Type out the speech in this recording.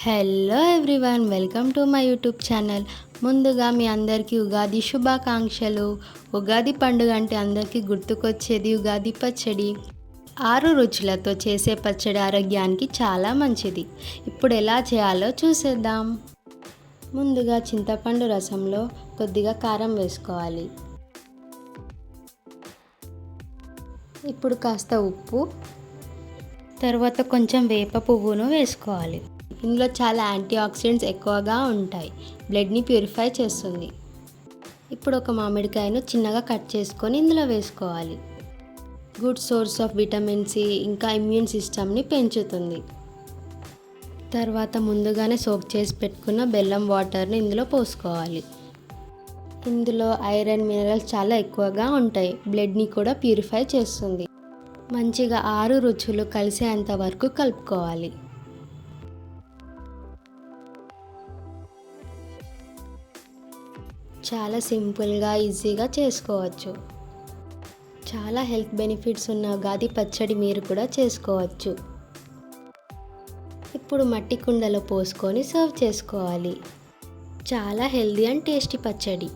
Hello everyone, welcome to my YouTube channel. ముందుగా మీ అందరికీ ఉగాది శుభాకాంక్షలు. ఉగాది పండుగ అంటే అందరికీ గుర్తుకొచ్చేది ఉగాది పచ్చడి. 6 రుచులతో చేసే పచ్చడి ఆరోగ్యానికి చాలా మంచిది. ఇప్పుడు ఎలా చేయాలో చూసేద్దాం. ముందుగా చింతపండు రసంలో కొద్దిగా కారం వేసుకోవాలి. ఇప్పుడు కాస్త ఉప్పు, తర్వాత కొంచెం వేప పువ్వును వేసుకోవాలి. ఇందులో చాలా యాంటీ ఆక్సిడెంట్స్ ఎక్కువగా ఉంటాయి, బ్లడ్ని ప్యూరిఫై చేస్తుంది. ఇప్పుడు ఒక మామిడికాయను చిన్నగా కట్ చేసుకొని ఇందులో వేసుకోవాలి. Good source of vitamin C, ఇంకా ఇమ్యూన్ సిస్టమ్ని పెంచుతుంది. తర్వాత ముందుగానే సోక్ చేసి పెట్టుకున్న బెల్లం వాటర్ని ఇందులో పోసుకోవాలి. ఇందులో ఐరన్, మినరల్స్ చాలా ఎక్కువగా ఉంటాయి, బ్లడ్ని కూడా ప్యూరిఫై చేస్తుంది. మంచిగా 6 రుచులు కలిసేంత వరకు కలుపుకోవాలి. చాలా సింపుల్గా, ఈజీగా చేసుకోవచ్చు. చాలా హెల్త్ బెనిఫిట్స్ ఉన్న ఉగాది పచ్చడి మీరు కూడా చేసుకోవచ్చు. ఇప్పుడు మట్టి కుండలో పోసుకొని సర్వ్ చేసుకోవాలి. చాలా హెల్తీ అండ్ టేస్టీ పచ్చడి.